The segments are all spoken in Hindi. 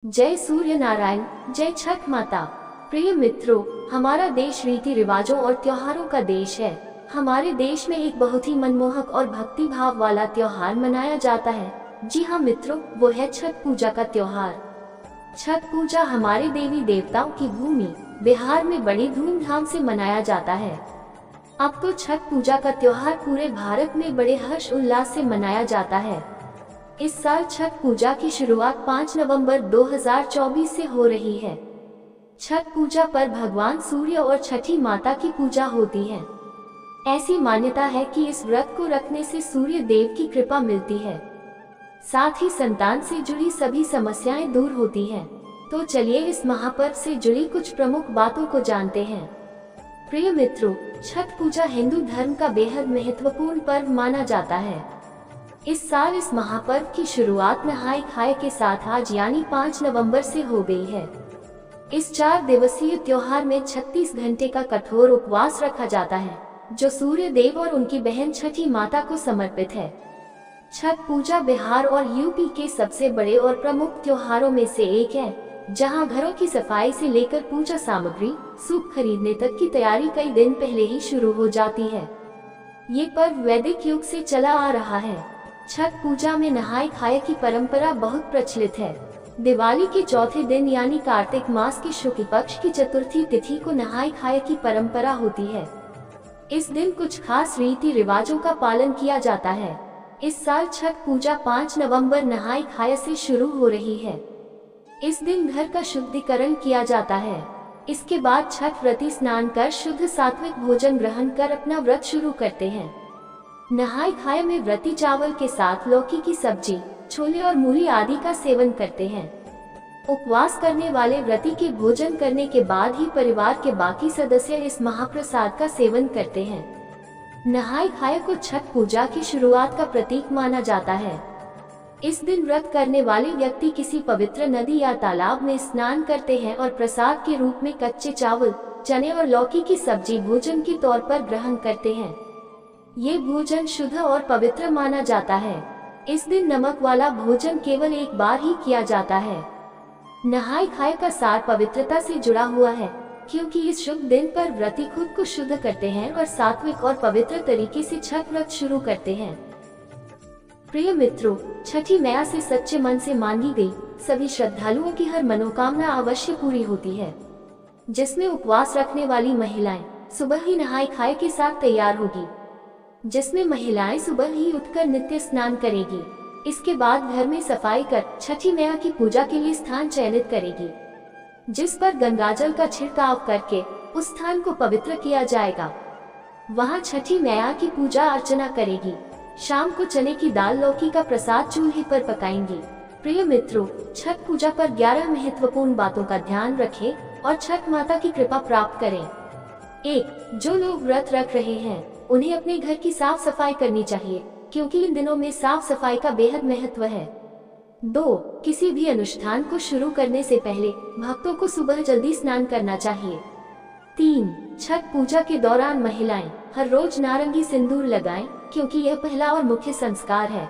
जय सूर्य नारायण, जय छठ माता। प्रिय मित्रों, हमारा देश रीति रिवाजों और त्योहारों का देश है। हमारे देश में एक बहुत ही मनमोहक और भक्ति भाव वाला त्योहार मनाया जाता है। जी हाँ मित्रों, वो है छठ पूजा का त्योहार। छठ पूजा हमारे देवी देवताओं की भूमि बिहार में बड़ी धूमधाम से मनाया जाता है। अब तो छठ पूजा का त्योहार पूरे भारत में बड़े हर्ष उल्लास से मनाया जाता है। इस साल छठ पूजा की शुरुआत 5 नवंबर 2024 से हो रही है। छठ पूजा पर भगवान सूर्य और छठी माता की पूजा होती है। ऐसी मान्यता है कि इस व्रत को रखने से सूर्य देव की कृपा मिलती है, साथ ही संतान से जुड़ी सभी समस्याएं दूर होती हैं। तो चलिए इस महापर्व से जुड़ी कुछ प्रमुख बातों को जानते हैं। प्रिय मित्रों, छठ पूजा हिंदू धर्म का बेहद महत्वपूर्ण पर्व माना जाता है। इस साल इस महापर्व की शुरुआत नहाय खाए के साथ आज यानी 5 नवंबर से हो गई है। इस 4 दिवसीय त्योहार में 36 घंटे का कठोर उपवास रखा जाता है, जो सूर्य देव और उनकी बहन छठी माता को समर्पित है। छठ पूजा बिहार और यूपी के सबसे बड़े और प्रमुख त्योहारों में से एक है, जहां घरों की सफाई से लेकर पूजा सामग्री सूप खरीदने तक की तैयारी कई दिन पहले ही शुरू हो जाती है। ये पर्व वैदिक युग से चला आ रहा है। छठ पूजा में नहाय खाए की परंपरा बहुत प्रचलित है। दिवाली के चौथे दिन यानी कार्तिक मास की शुक्ल पक्ष की चतुर्थी तिथि को नहाय खाए की परंपरा होती है। इस दिन कुछ खास रीति रिवाजों का पालन किया जाता है। इस साल छठ पूजा 5 नवंबर नहाय खाए से शुरू हो रही है। इस दिन घर का शुद्धिकरण किया जाता है। इसके बाद छठ व्रती स्नान कर शुद्ध सात्विक भोजन ग्रहण कर अपना व्रत शुरू करते हैं। नहाय खाए में व्रती चावल के साथ लौकी की सब्जी, छोले और मूली आदि का सेवन करते हैं। उपवास करने वाले व्रती के भोजन करने के बाद ही परिवार के बाकी सदस्य इस महाप्रसाद का सेवन करते हैं। नहाय खाए को छठ पूजा की शुरुआत का प्रतीक माना जाता है। इस दिन व्रत करने वाले व्यक्ति किसी पवित्र नदी या तालाब में स्नान करते हैं और प्रसाद के रूप में कच्चे चावल, चने और लौकी की सब्जी भोजन के तौर पर ग्रहण करते हैं। ये भोजन शुद्ध और पवित्र माना जाता है। इस दिन नमक वाला भोजन केवल एक बार ही किया जाता है। नहाय खाए का सार पवित्रता से जुड़ा हुआ है, क्योंकि इस शुभ दिन पर व्रती खुद को शुद्ध करते हैं और सात्विक और पवित्र तरीके से छठ व्रत शुरू करते हैं। प्रिय मित्रों, छठी मैया से सच्चे मन से मांगी गई सभी श्रद्धालुओं की हर मनोकामना अवश्य पूरी होती है। जिसमें उपवास रखने वाली महिलाएं सुबह ही नहाय खाए के साथ तैयार होगी, जिसमें महिलाएं सुबह ही उठकर नित्य स्नान करेगी। इसके बाद घर में सफाई कर छठी मैया की पूजा के लिए स्थान चयनित करेगी, जिस पर गंगाजल का छिड़काव करके उस स्थान को पवित्र किया जाएगा। वहां छठी मैया की पूजा अर्चना करेगी। शाम को चने की दाल लौकी का प्रसाद चूल्हे पर पकाएंगी। प्रिय मित्रों, छठ पूजा पर 11 महत्वपूर्ण बातों का ध्यान रखें और छठ माता की कृपा प्राप्त करें। 1. जो लोग व्रत रख रहे हैं उन्हें अपने घर की साफ सफाई करनी चाहिए, क्योंकि इन दिनों में साफ सफाई का बेहद महत्व है। 2. किसी भी अनुष्ठान को शुरू करने से पहले भक्तों को सुबह जल्दी स्नान करना चाहिए। 3. छठ पूजा के दौरान महिलाएं हर रोज नारंगी सिंदूर लगाएं, क्योंकि यह पहला और मुख्य संस्कार है।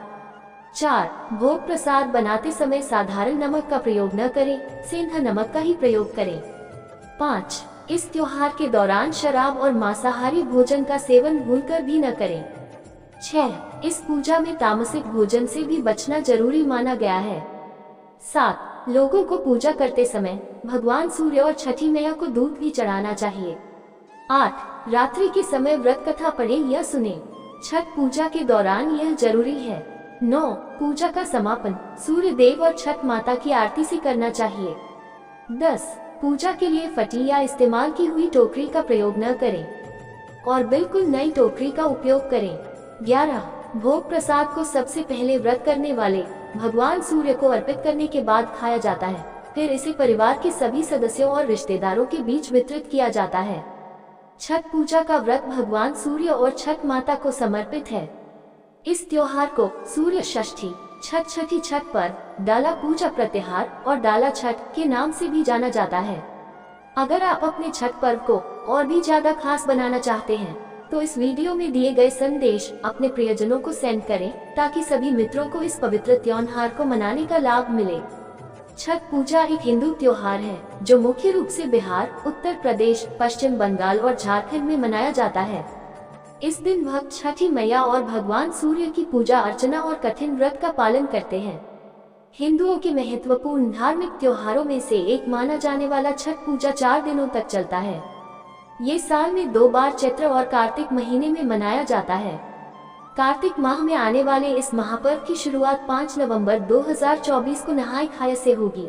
4. भोग प्रसाद बनाते समय साधारण नमक का प्रयोग न करें, सेंधा नमक का ही प्रयोग करें। 5. इस त्योहार के दौरान शराब और मांसाहारी भोजन का सेवन भूलकर भी न करें। 6. इस पूजा में तामसिक भोजन से भी बचना जरूरी माना गया है। 7. लोगों को पूजा करते समय भगवान सूर्य और छठी मैया को दूध भी चढ़ाना चाहिए। 8. रात्रि के समय व्रत कथा पढ़ें या सुनें। छठ पूजा के दौरान यह जरूरी है। 9. पूजा का समापन सूर्य देव और छठ माता की आरती से करना चाहिए। 10. पूजा के लिए फटी या इस्तेमाल की हुई टोकरी का प्रयोग न करें और बिल्कुल नई टोकरी का उपयोग करें। 11. भोग प्रसाद को सबसे पहले व्रत करने वाले भगवान सूर्य को अर्पित करने के बाद खाया जाता है, फिर इसे परिवार के सभी सदस्यों और रिश्तेदारों के बीच वितरित किया जाता है। छठ पूजा का व्रत भगवान सूर्य और छठ माता को समर्पित है। इस त्योहार को सूर्य षष्ठी, छठी छठ पर, डाला पूजा प्रतिहार और डाला छठ के नाम से भी जाना जाता है। अगर आप अपने छठ पर्व को और भी ज्यादा खास बनाना चाहते हैं, तो इस वीडियो में दिए गए संदेश अपने प्रियजनों को सेंड करें, ताकि सभी मित्रों को इस पवित्र त्योहार को मनाने का लाभ मिले। छठ पूजा एक हिंदू त्योहार है जो मुख्य रूप से बिहार, उत्तर प्रदेश, पश्चिम बंगाल और झारखंड में मनाया जाता है। इस दिन भक्त छठी मैया और भगवान सूर्य की पूजा अर्चना और कठिन व्रत का पालन करते हैं। हिंदुओं के महत्वपूर्ण धार्मिक त्योहारों में से एक माना जाने वाला छठ पूजा 4 दिनों तक चलता है। ये साल में 2 बार चैत्र और कार्तिक महीने में मनाया जाता है। कार्तिक माह में आने वाले इस महापर्व की शुरुआत 5 नवंबर 2024 को नहाय खाय से होगी।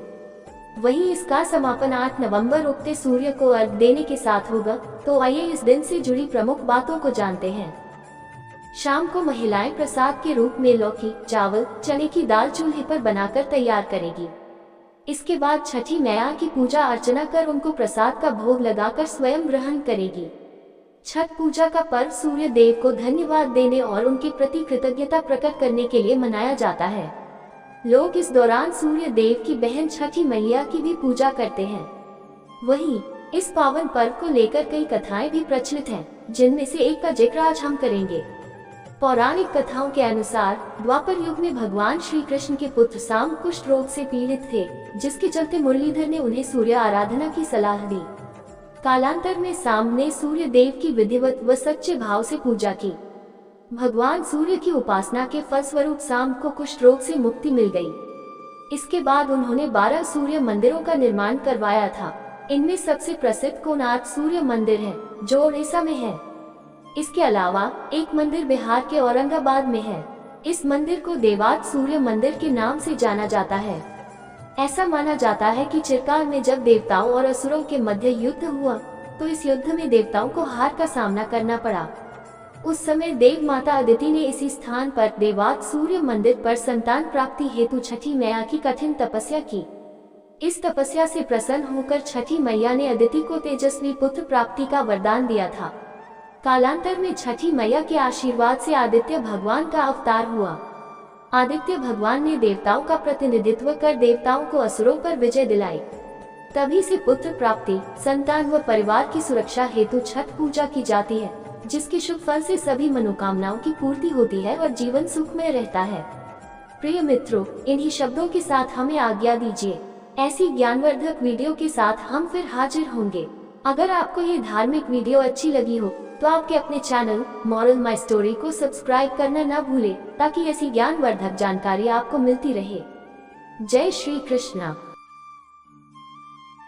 वहीं इसका समापन 8 नवंबर उगते सूर्य को अर्घ देने के साथ होगा। तो आइए इस दिन से जुड़ी प्रमुख बातों को जानते हैं। शाम को महिलाएं प्रसाद के रूप में लौकी, चावल, चने की दाल चूल्हे पर बनाकर तैयार करेगी। इसके बाद छठी मैया की पूजा अर्चना कर उनको प्रसाद का भोग लगाकर स्वयं ग्रहण करेगी। छठ पूजा का पर्व सूर्य देव को धन्यवाद देने और उनके प्रति कृतज्ञता प्रकट करने के लिए मनाया जाता है। लोग इस दौरान सूर्य देव की बहन छठी मैया की भी पूजा करते हैं। वहीं इस पावन पर्व को लेकर कई कथाएं भी प्रचलित हैं, जिनमें से एक का जिक्र आज हम करेंगे। पौराणिक कथाओं के अनुसार द्वापर युग में भगवान श्री कृष्ण के पुत्र साम कुष्ठ रोग से पीड़ित थे, जिसके चलते मुरलीधर ने उन्हें सूर्य आराधना की सलाह दी। कालांतर में साम ने सूर्य देव की विधिवत व सच्चे भाव से पूजा की। भगवान सूर्य की उपासना के फलस्वरूप साम को कुष्ठ रोग से मुक्ति मिल गई। इसके बाद उन्होंने 12 सूर्य मंदिरों का निर्माण करवाया था। इनमें सबसे प्रसिद्ध कोणार्क सूर्य मंदिर है, जो ओडिशा में है। इसके अलावा एक मंदिर बिहार के औरंगाबाद में है। इस मंदिर को देवात सूर्य मंदिर के नाम से जाना जाता है। ऐसा माना जाता है कि चिरकाल में जब देवताओं और असुरों के मध्य युद्ध हुआ, तो इस युद्ध में देवताओं को हार का सामना करना पड़ा। उस समय देव माता अदिति ने इसी स्थान पर देवात सूर्य मंदिर पर संतान प्राप्ति हेतु छठी मैया की कठिन तपस्या की। इस तपस्या से प्रसन्न होकर छठी मैया ने अदिति को तेजस्वी पुत्र प्राप्ति का वरदान दिया था। कालांतर में छठी मैया के आशीर्वाद से आदित्य भगवान का अवतार हुआ। आदित्य भगवान ने देवताओं का प्रतिनिधित्व कर देवताओं को असुरों पर विजय दिलाई। तभी से पुत्र प्राप्ति, संतान व परिवार की सुरक्षा हेतु छठ पूजा की जाती है, जिसके शुभ फल से सभी मनोकामनाओं की पूर्ति होती है और जीवन सुखमय रहता है। प्रिय मित्रों, इन्हीं शब्दों के साथ हमें आज्ञा दीजिए। ऐसी ज्ञानवर्धक वीडियो के साथ हम फिर हाजिर होंगे। अगर आपको ये धार्मिक वीडियो अच्छी लगी हो तो आपके अपने चैनल मॉरल माई स्टोरी को सब्सक्राइब करना न भूलें, ताकि ऐसी ज्ञानवर्धक जानकारी आपको मिलती रहे। जय श्री कृष्णा।